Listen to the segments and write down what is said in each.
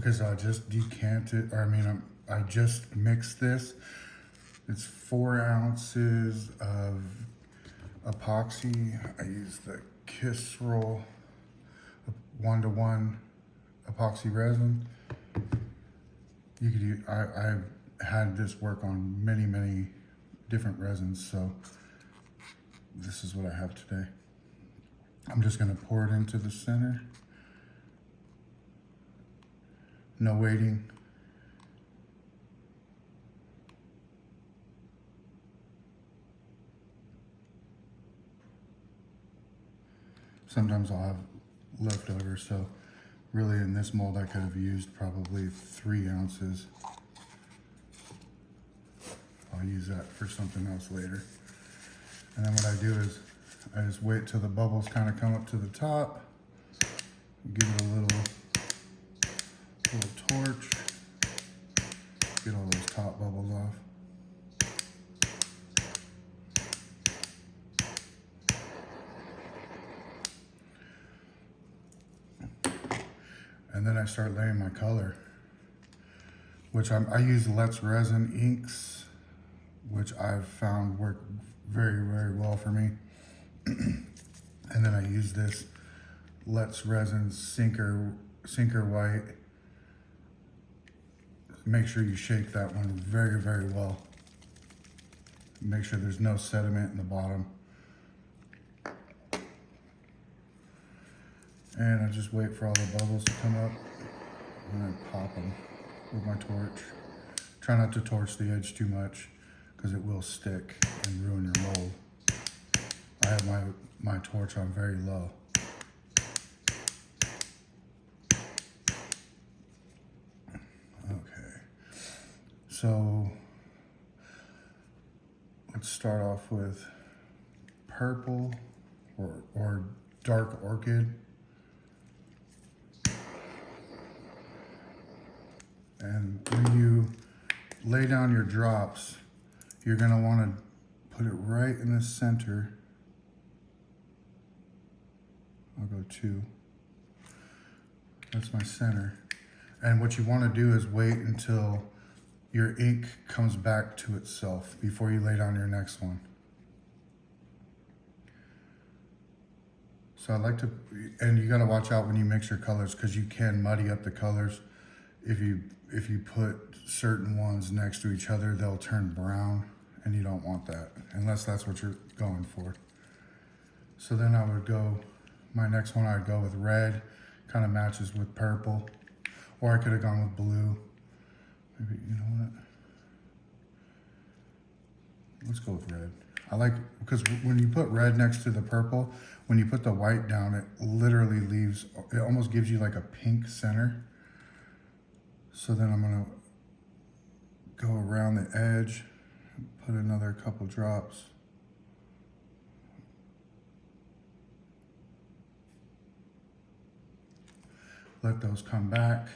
because I just decanted, or I mean, I just mixed this. It's 4 ounces of epoxy. I use the Kiss Roll 1-to-1 epoxy resin. You could use, I've had this work on many different resins, so this is what I have today. I'm just gonna pour it into the center. No waiting. Sometimes I'll have leftovers, so really in this mold I could have used probably 3 ounces. I'll use that for something else later. And then what I do is I just wait till the bubbles kind of come up to the top, give it a little torch, get all those top bubbles off. And then I start laying my color, which I use Let's Resin inks, which I've found work very well for me. And then I use this Let's Resin Sinker White. Make sure you shake that one very well. Make sure there's no sediment in the bottom. And I just wait for all the bubbles to come up, and I pop them with my torch. Try not to torch the edge too much, because it will stick and ruin your mold. I have my torch on very low. Okay, so let's start off with purple or dark orchid. And when you lay down your drops, you're gonna wanna put it right in the center. I'll go 2. That's my center. And what you wanna do is wait until your ink comes back to itself before you lay down your next one. So I like to, and you gotta watch out when you mix your colors, because you can muddy up the colors. If you put certain ones next to each other, they'll turn brown, and you don't want that, unless that's what you're going for. So then I would go, my next one I'd go with red, kind of matches with purple, or I could have gone with blue. Maybe, you know what? Let's go with red. I like, because when you put red next to the purple, when you put the white down, it literally leaves, it almost gives you like a pink center. So then I'm gonna go around the edge, put another couple drops. Let those come back.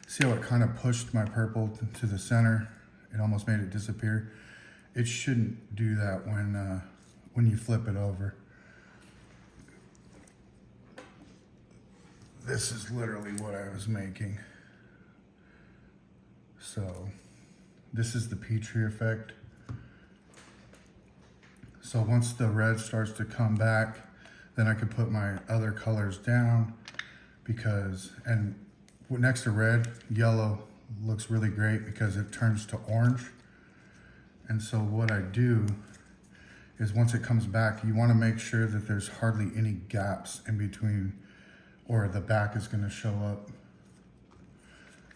See how it kind of pushed my purple to the center? It almost made it disappear. It shouldn't do that when you flip it over. This is literally what I was making. So this is the Petri effect. So once the red starts to come back, then I could put my other colors down, because, and next to red, yellow looks really great because it turns to orange. And so what I do is once it comes back, you want to make sure that there's hardly any gaps in between, or the back is going to show up.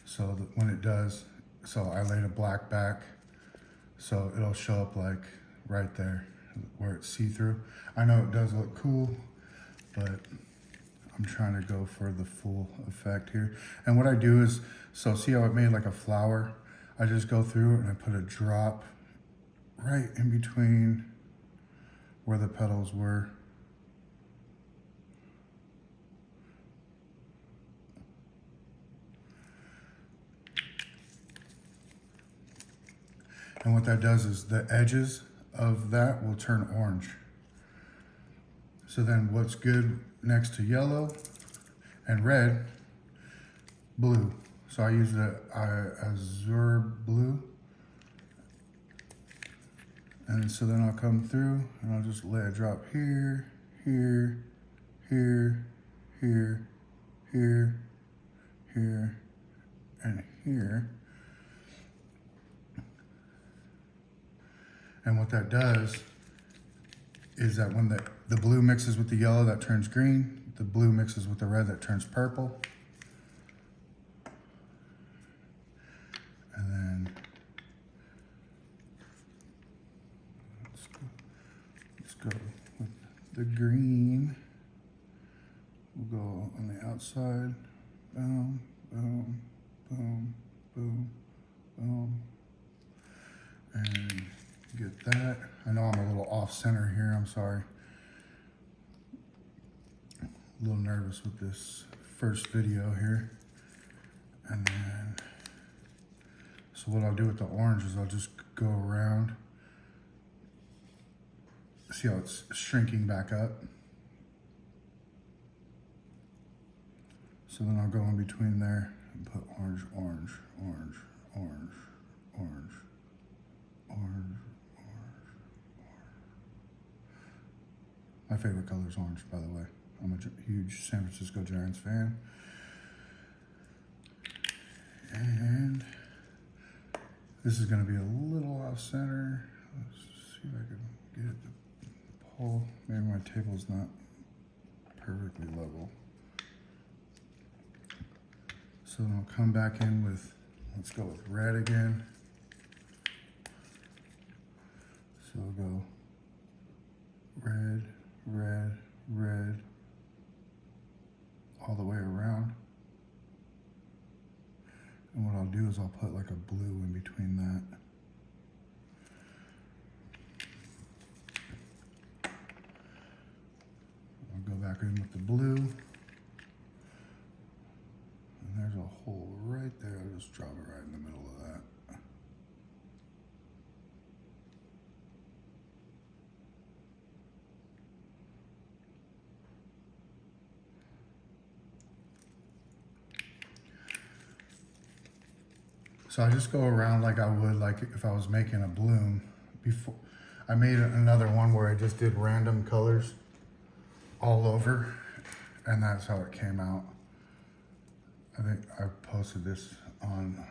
So that when it does, so I laid a black back, so it'll show up like right there where it's see-through. I know it does look cool, but I'm trying to go for the full effect here. And what I do is, so see how it made like a flower? I just go through and I put a drop right in between where the petals were. And what that does is the edges of that will turn orange. So then what's good next to yellow and red, blue. So I use the Azure blue. And so then I'll come through and I'll just let it drop here, here, here, here, here, here, and here. And what that does is that when the blue mixes with the yellow, that turns green. The blue mixes with the red, that turns purple. And then let's go with the green. We'll go on the outside. Boom, boom, boom, boom, boom. And get that. I know I'm a little off center here, I'm sorry. A little nervous with this first video here. And then, so what I'll do with the orange is I'll just go around. See how it's shrinking back up? So then I'll go in between there and put orange, orange, orange, orange, orange, orange. My favorite color is orange, by the way. I'm a huge San Francisco Giants fan. And this is gonna be a little off center. Let's see if I can get it to pull. Maybe my table's not perfectly level. So then I'll come back in with, let's go with red again. So we'll go red, red, red, all the way around. And what I'll do is I'll put like a blue in between that. I'll go back in with the blue. And there's a hole right there. I'll just drop it right in the middle of that. So I just go around like I would like if I was making a bloom. Before I made another one where I just did random colors all over, and that's how it came out. I think I posted this on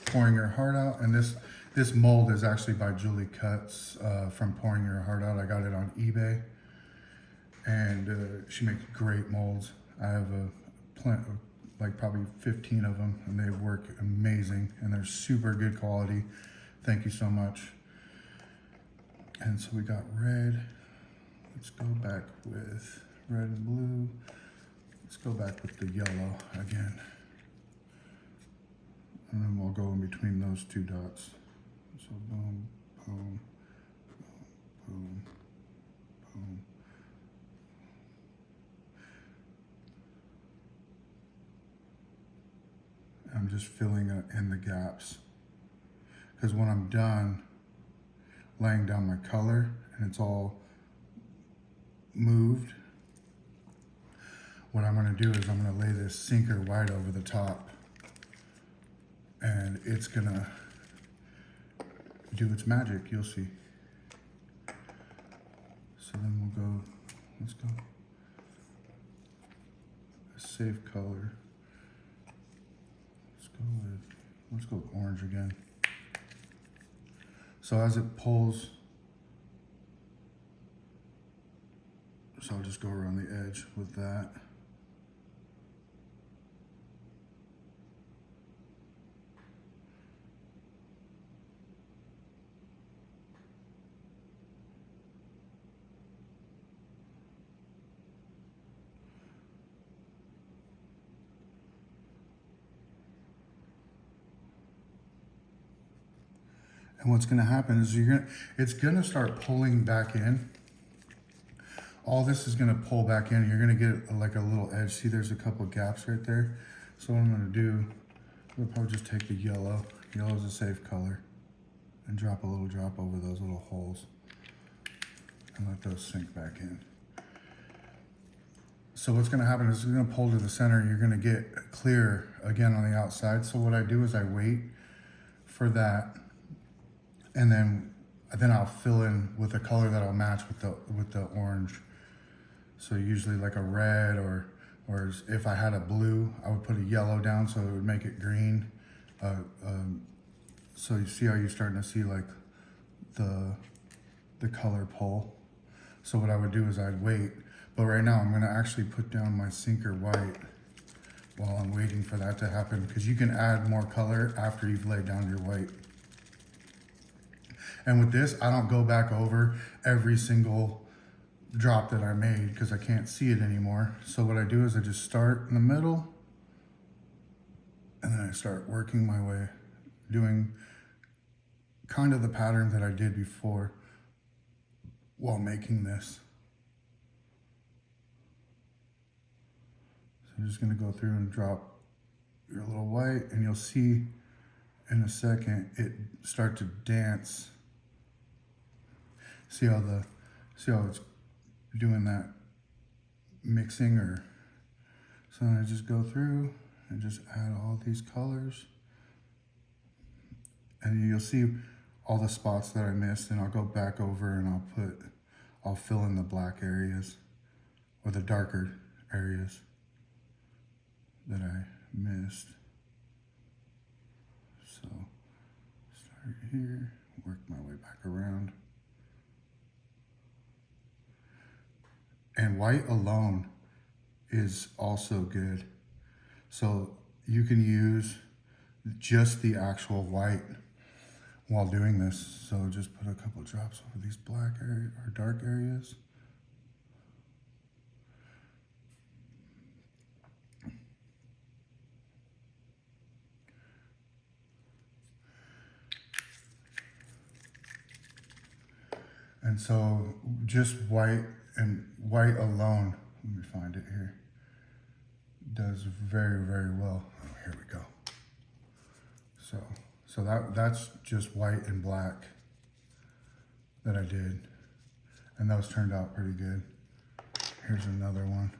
Pouring Your Heart Out, and this mold is actually by Julie Cutts from Pouring Your Heart Out. I got it on eBay, and she makes great molds. I have like probably 15 of them, and they work amazing, and they're super good quality. Thank you so much. And so we got red. Let's go back with red and blue. Let's go back with the yellow again. And then we'll go in between those two dots. So boom, boom, boom, boom, boom. I'm just filling in the gaps, because when I'm done laying down my color and it's all moved, what I'm going to do is I'm going to lay this sinker white over the top, and it's going to do its magic. You'll see. So then we'll go, let's go a safe color. Let's go with orange again. So as it pulls, so I'll just go around the edge with that. And what's going to happen is it's going to start pulling back in. All this is going to pull back in. You're going to get like a little edge. See, there's a couple of gaps right there. So what I'm going to do, I'll probably just take the yellow. Yellow is a safe color, and drop a little drop over those little holes, and let those sink back in. So what's gonna happen is it's gonna pull to the center. You're gonna get clear again on the outside. So what I do is I wait for that, and then I'll fill in with a color that'll match with the orange. So usually like a red, or if I had a blue, I would put a yellow down so it would make it green. So you see how you're starting to see like the color pull. So what I would do is I'd wait, but right now I'm gonna actually put down my sinker white while I'm waiting for that to happen, because you can add more color after you've laid down your white. And with this, I don't go back over every single drop that I made because I can't see it anymore. So what I do is I just start in the middle, and then I start working my way, doing kind of the pattern that I did before while making this. So I'm just gonna go through and drop your little white, and you'll see in a second it start to dance. See how it's doing that mixing, or so then I just go through and just add all these colors, and you'll see all the spots that I missed, and I'll go back over and I'll fill in the black areas or the darker areas that I missed. So start here, work my way back around. And white alone is also good. So you can use just the actual white while doing this. So just put a couple drops over these black area or dark areas. And so just white and white alone, let me find it here, does very, very well. Oh, here we go. So that's just white and black that I did. And those turned out pretty good. Here's another one.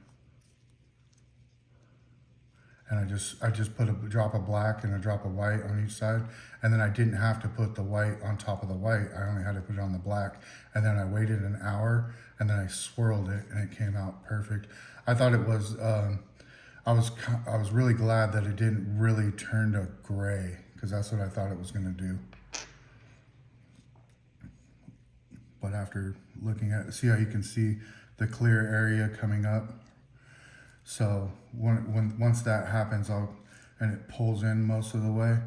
And I just put a drop of black and a drop of white on each side. And then I didn't have to put the white on top of the white. I only had to put it on the black. And then I waited an hour, and then I swirled it, and it came out perfect. I thought it was, I was really glad that it didn't really turn to gray, because that's what I thought it was gonna do. But after looking at it, see how you can see the clear area coming up? So once that happens, and it pulls in most of the way,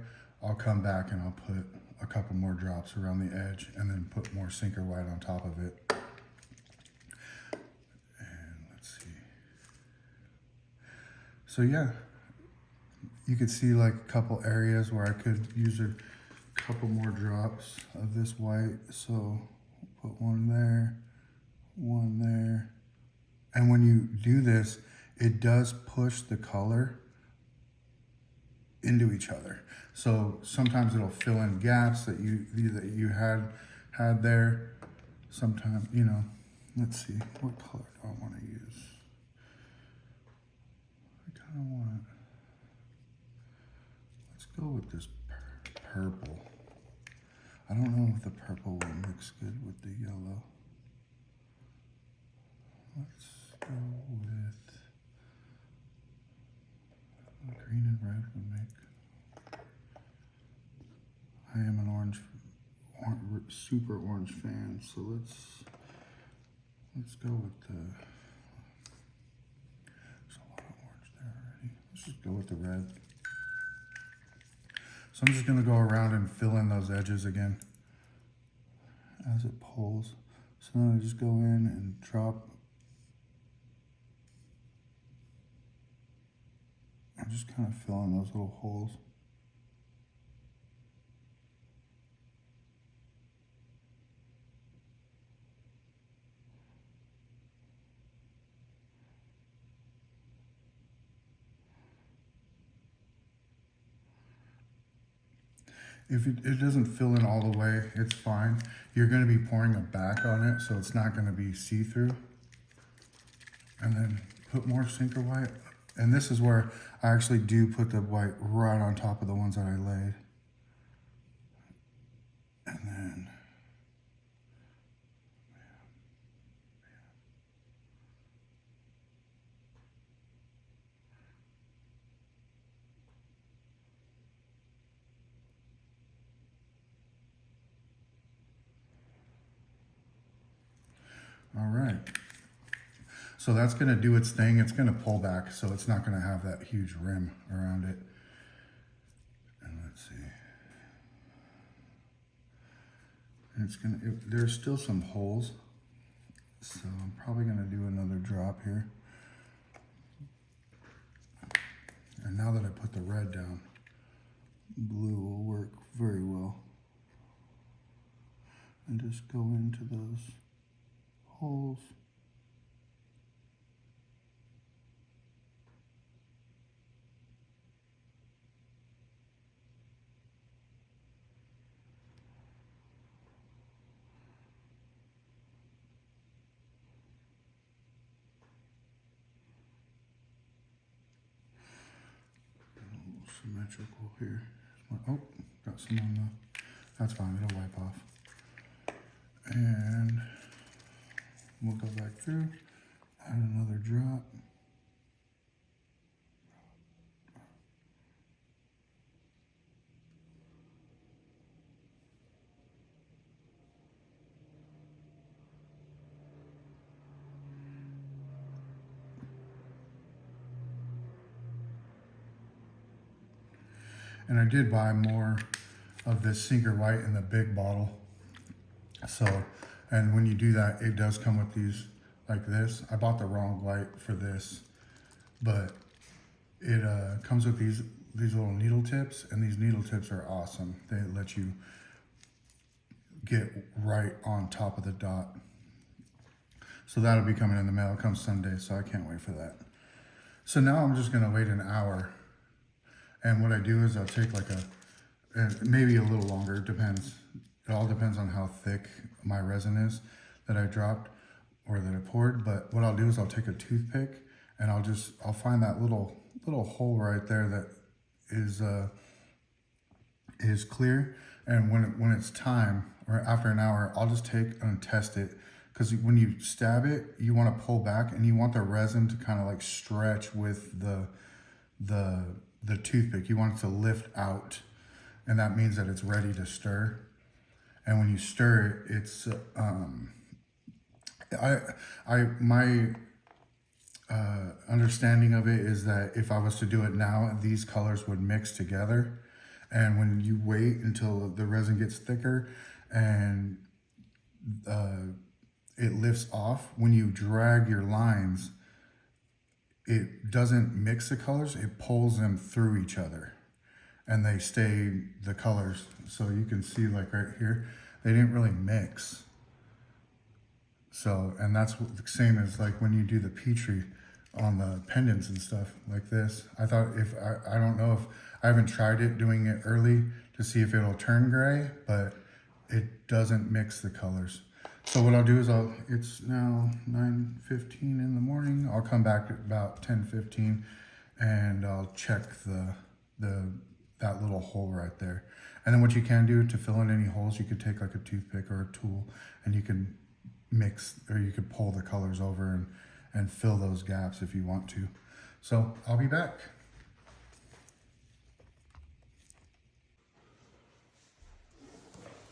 I'll come back and I'll put a couple more drops around the edge, and then put more sinker white on top of it. And let's see. So yeah, you could see like a couple areas where I could use a couple more drops of this white. So put one there, one there. And when you do this, it does push the color into each other. So sometimes it'll fill in gaps that you had there. Sometimes, you know, let's see, what color do I want to use? I kind of want, let's go with this purple. I don't know if the purple will mix good with the yellow. Let's go with green and red would make. I am an super orange fan, so let's go with the. There's a lot of orange there already. Let's just go with the red. So I'm just gonna go around and fill in those edges again as it pulls. So then I just go in and drop. I'm just kind of filling those little holes. If it doesn't fill in all the way, it's fine. You're going to be pouring a back on it, so it's not going to be see-through. And then put more sinker white. And this is where I actually do put the white right on top of the ones that I laid. And then, all right. So that's gonna do its thing. It's gonna pull back, so it's not gonna have that huge rim around it. And let's see. And it's gonna, there's still some holes, so I'm probably gonna do another drop here. And now that I put the red down, blue will work very well. And just go into those holes. Symmetrical here. Oh, got some on the, that's fine, it'll wipe off. And we'll go back through, add another drop. And I did buy more of this sinker white in the big bottle. So, and when you do that, it does come with these like this. I bought the wrong white for this, but it comes with these little needle tips, and these needle tips are awesome. They let you get right on top of the dot. So that'll be coming in the mail. It comes Sunday, so I can't wait for that. So now I'm just gonna wait an hour. And what I do is I'll take like maybe a little longer, it depends. It all depends on how thick my resin is that I dropped or that I poured. But what I'll do is I'll take a toothpick and I'll find that little hole right there that is clear. And when it's time, or after an hour, I'll just take and test it. Because when you stab it, you want to pull back and you want the resin to kind of like stretch with the toothpick. You want it to lift out, and that means that it's ready to stir. And when you stir it, it's my understanding of it is that if I was to do it now, these colors would mix together. And when you wait until the resin gets thicker and it lifts off, when you drag your lines, it doesn't mix the colors, it pulls them through each other and they stay the colors. So you can see like right here, they didn't really mix. So, and that's the same as like when you do the Petri on the pendants and stuff like this. I thought I don't know if, I haven't tried it doing it early to see if it'll turn gray, but it doesn't mix the colors. So what I'll do is it's now 9:15 in the morning. I'll come back at about 10:15 and I'll check that little hole right there. And then what you can do to fill in any holes, you could take like a toothpick or a tool and you can mix, or you could pull the colors over and fill those gaps if you want to. So I'll be back.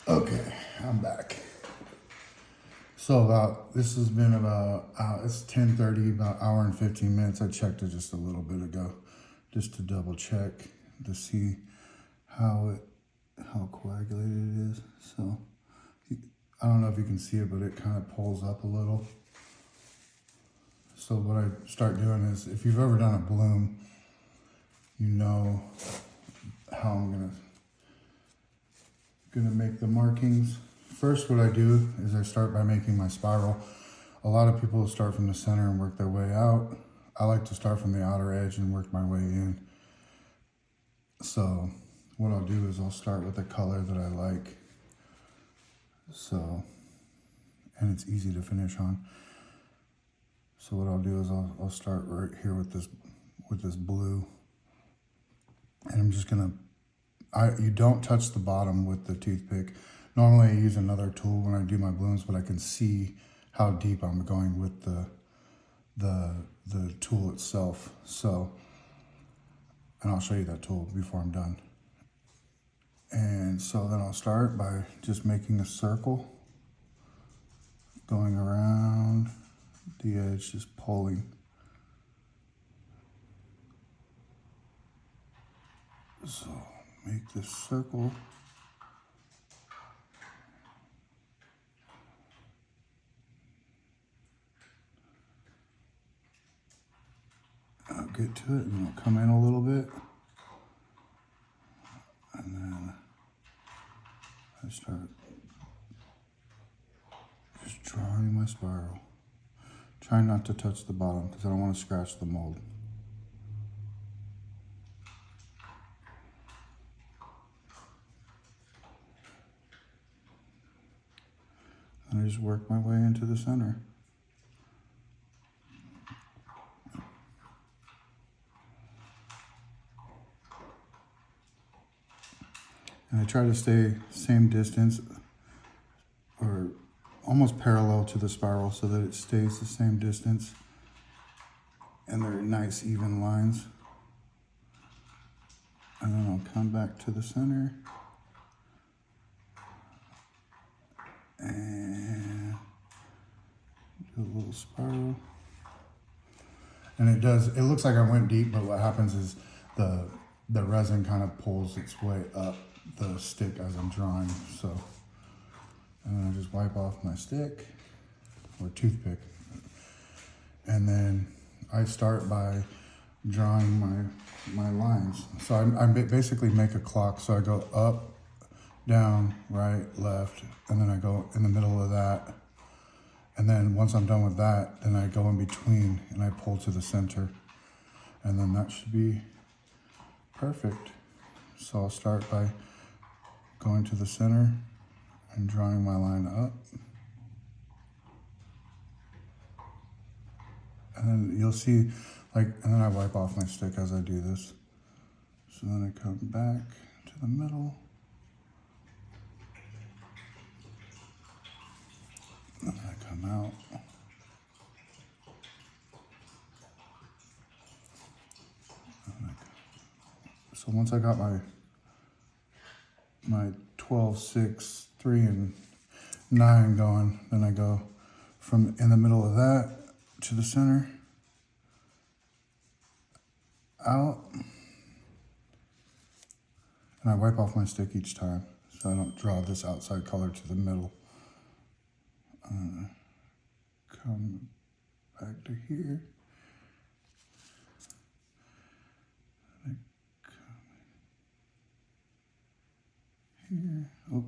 Okay, I'm back. So this has been about, it's 10:30, about hour and 15 minutes. I checked it just a little bit ago, just to double check to see how coagulated it is. So I don't know if you can see it, but it kind of pulls up a little. So what I start doing is, if you've ever done a bloom, you know how I'm gonna make the markings. First, what I do is I start by making my spiral. A lot of people start from the center and work their way out. I like to start from the outer edge and work my way in. So what I'll do is I'll start with a color that I like. So, and it's easy to finish on. So what I'll do is I'll start right here with this blue, and I'm just gonna, you don't touch the bottom with the toothpick. Normally I use another tool when I do my blooms, but I can see how deep I'm going with the tool itself. So, and I'll show you that tool before I'm done. And so then I'll start by just making a circle, going around the edge, just pulling. So make this circle. I'll get to it and I'll come in a little bit. And then I start just drawing my spiral. Try not to touch the bottom because I don't want to scratch the mold. And I just work my way into the center. And I try to stay same distance or almost parallel to the spiral so that it stays the same distance and they're nice even lines. And then I'll come back to the center and do a little spiral. And it looks like I went deep, but what happens is the resin kind of pulls its way up the stick as I'm drawing. So, and then I just wipe off my stick or toothpick. And then I start by drawing my lines. So I basically make a clock. So I go up, down, right, left, and then I go in the middle of that. And then once I'm done with that, then I go in between and I pull to the center. And then that should be perfect. So I'll start by going to the center and drawing my line up. And then you'll see, and then I wipe off my stick as I do this. So then I come back to the middle. And then I come out. So once I got my 12, 6, 3, and 9 going, then I go from in the middle of that to the center, out, and I wipe off my stick each time so I don't draw this outside color to the middle. Come back to here. Here. Oh,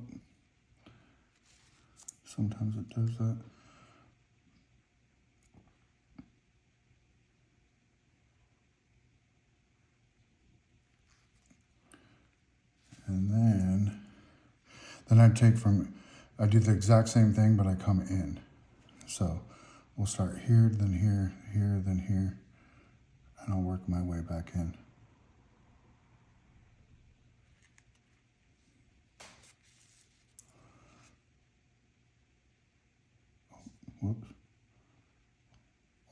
sometimes it does that. And then I do the exact same thing, but I come in. So we'll start here, then here, here, then here, and I'll work my way back in. Whoops.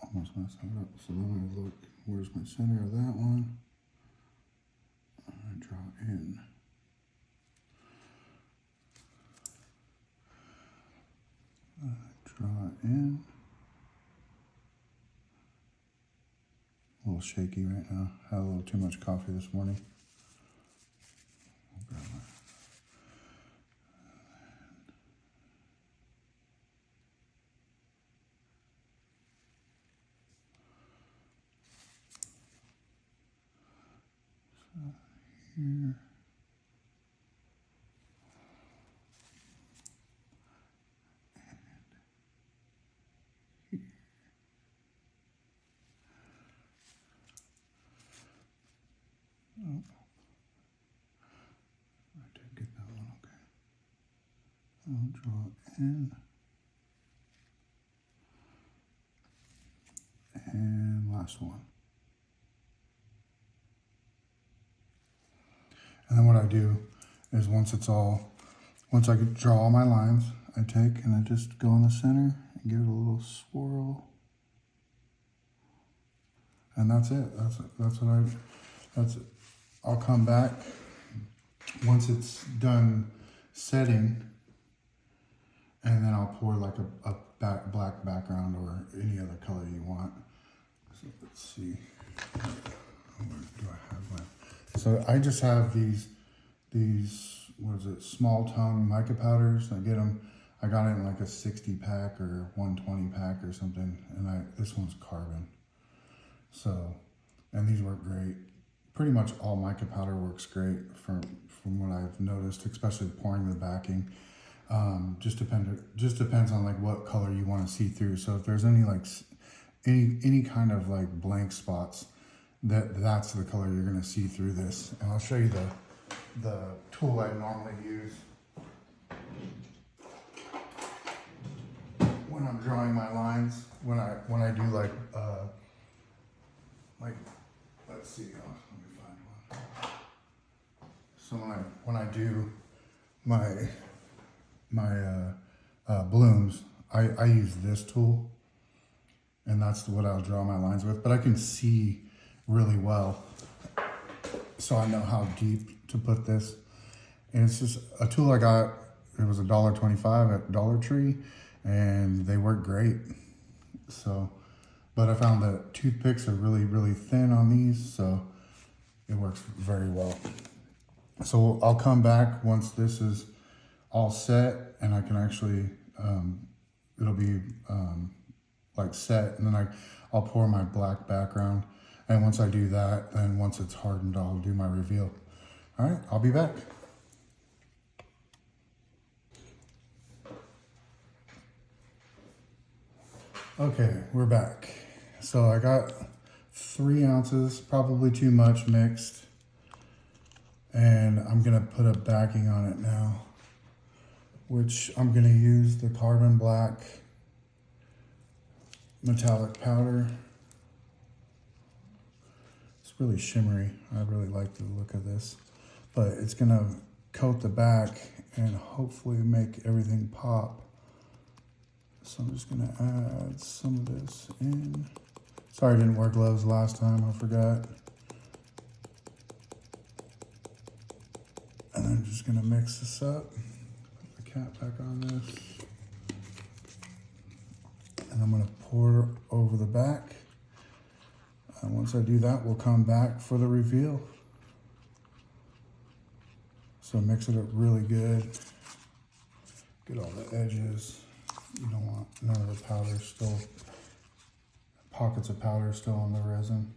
Almost messed that up. So then I look, where's my center of that one? I draw in. Draw in. A little shaky right now. Had a little too much coffee this morning. I'll grab my here. Oh, I did get that one, okay. I'll draw in. last one. And then what I do is once I draw all my lines, I take and I just go in the center and give it a little swirl. And that's it. That's it. I'll come back once it's done setting, and then I'll pour like a black background or any other color you want. So let's see. Where do I have my? So I just have these what is it, small tongue mica powders. I got it in like a 60 pack or 120 pack or something, and this one's carbon. So, and these work great. Pretty much all mica powder works great from what I've noticed, especially pouring the backing. Just depends on like what color you want to see through. So if there's any like any kind of like blank spots, that's the color you're gonna see through this. And I'll show you the tool I normally use when I'm drawing my lines. When I do like let's see, let me find one. So when I do my blooms, I use this tool, and that's what I'll draw my lines with. But I can see really well, so I know how deep to put this. And it's just a tool I got. It was $1.25 at Dollar Tree, and they work great. So, but I found that toothpicks are really, really thin on these, so it works very well. So I'll come back once this is all set, and I can actually, it'll be like set, and then I'll pour my black background. And once I do that, then once it's hardened, I'll do my reveal. All right, I'll be back. Okay, we're back. So I got 3 ounces, probably too much mixed. And I'm gonna put a backing on it now, which I'm gonna use the carbon black metallic powder. It's really shimmery. I really like the look of this, but it's gonna coat the back and hopefully make everything pop. So I'm just gonna add some of this in. Sorry I didn't wear gloves last time, I forgot. And I'm just gonna mix this up. Put the cap back on this. And I'm gonna pour over the back. And once I do that, we'll come back for the reveal. So mix it up really good. Get all the edges. You don't want none of the powder still, pockets of powder still on the resin.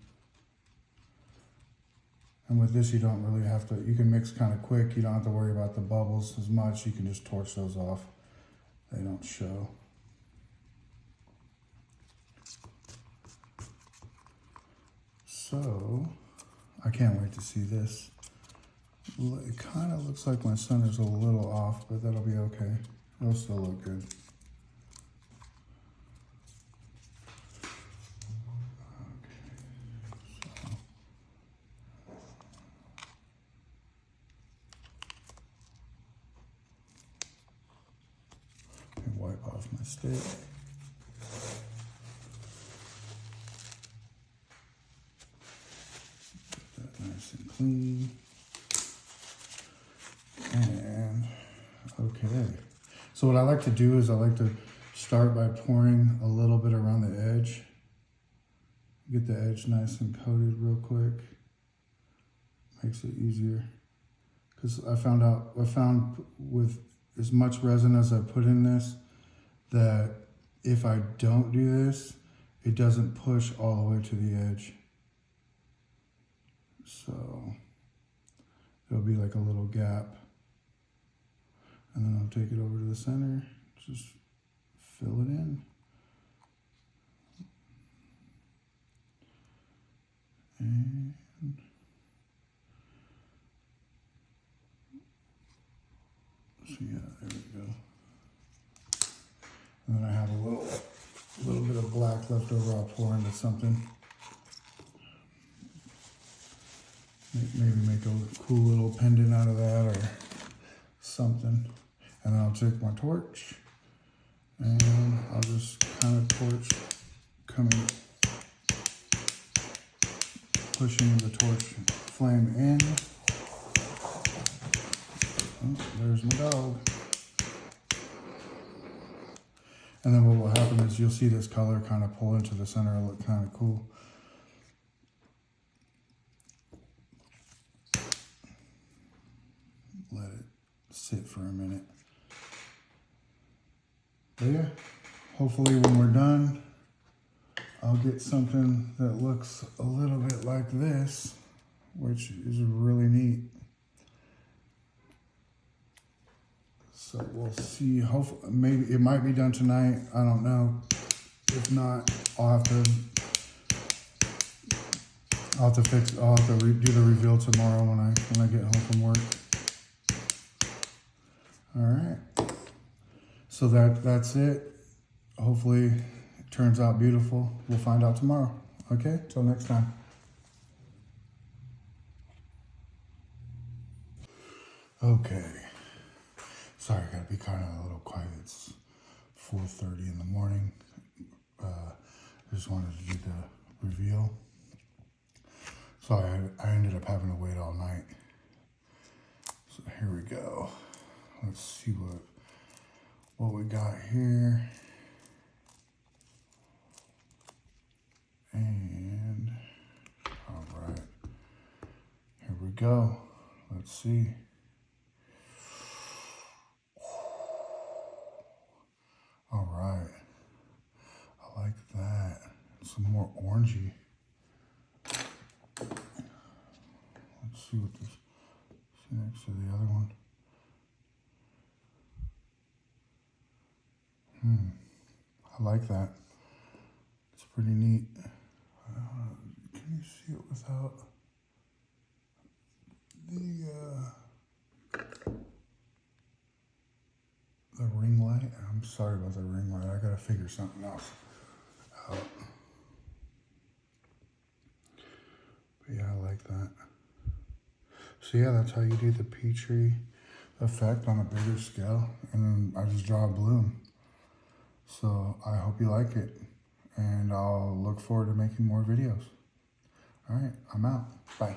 And with this, you don't really have to, you can mix kind of quick. You don't have to worry about the bubbles as much. You can just torch those off. They don't show. So, I can't wait to see this. It kind of looks like my center's a little off, but that'll be okay. It'll still look good. Wipe off my stick. Get that nice and clean. And okay. So what I like to do is I like to start by pouring a little bit around the edge. Get the edge nice and coated real quick. Makes it easier. Because I found with as much resin as I put in this, that if I don't do this, it doesn't push all the way to the edge. So there'll be like a little gap. And then I'll take it over to the center, just fill it in. And so yeah, there we go. And then I have a little bit of black left over. I'll pour into something. Maybe make a cool little pendant out of that or something. And then I'll take my torch and I'll just kind of torch coming, pushing the torch flame in. Oh, there's my dog. And then what will happen is you'll see this color kind of pull into the center and look kind of cool. Let it sit for a minute. But yeah, hopefully when we're done, I'll get something that looks a little bit like this, which is really neat. So we'll see. Hopefully, maybe it might be done tonight. I don't know. If not, I'll have to do the reveal tomorrow when I get home from work. All right. So that's it. Hopefully it turns out beautiful. We'll find out tomorrow. Okay? Till next time. Okay. Sorry, I gotta be kind of a little quiet. It's 4:30 in the morning. I just wanted to do the reveal. Sorry, I ended up having to wait all night. So here we go. Let's see what we got here. And all right, here we go. Let's see. All right, I like that. Some more orangey. Let's see what this is next to the other one. I like that. It's pretty neat. Can you see it without the ring light? I'm sorry about the ring light. I gotta figure something else out. But yeah, I like that. So yeah, that's how you do the Petri effect on a bigger scale. And then I just draw a bloom. So I hope you like it. And I'll look forward to making more videos. All right, I'm out. Bye.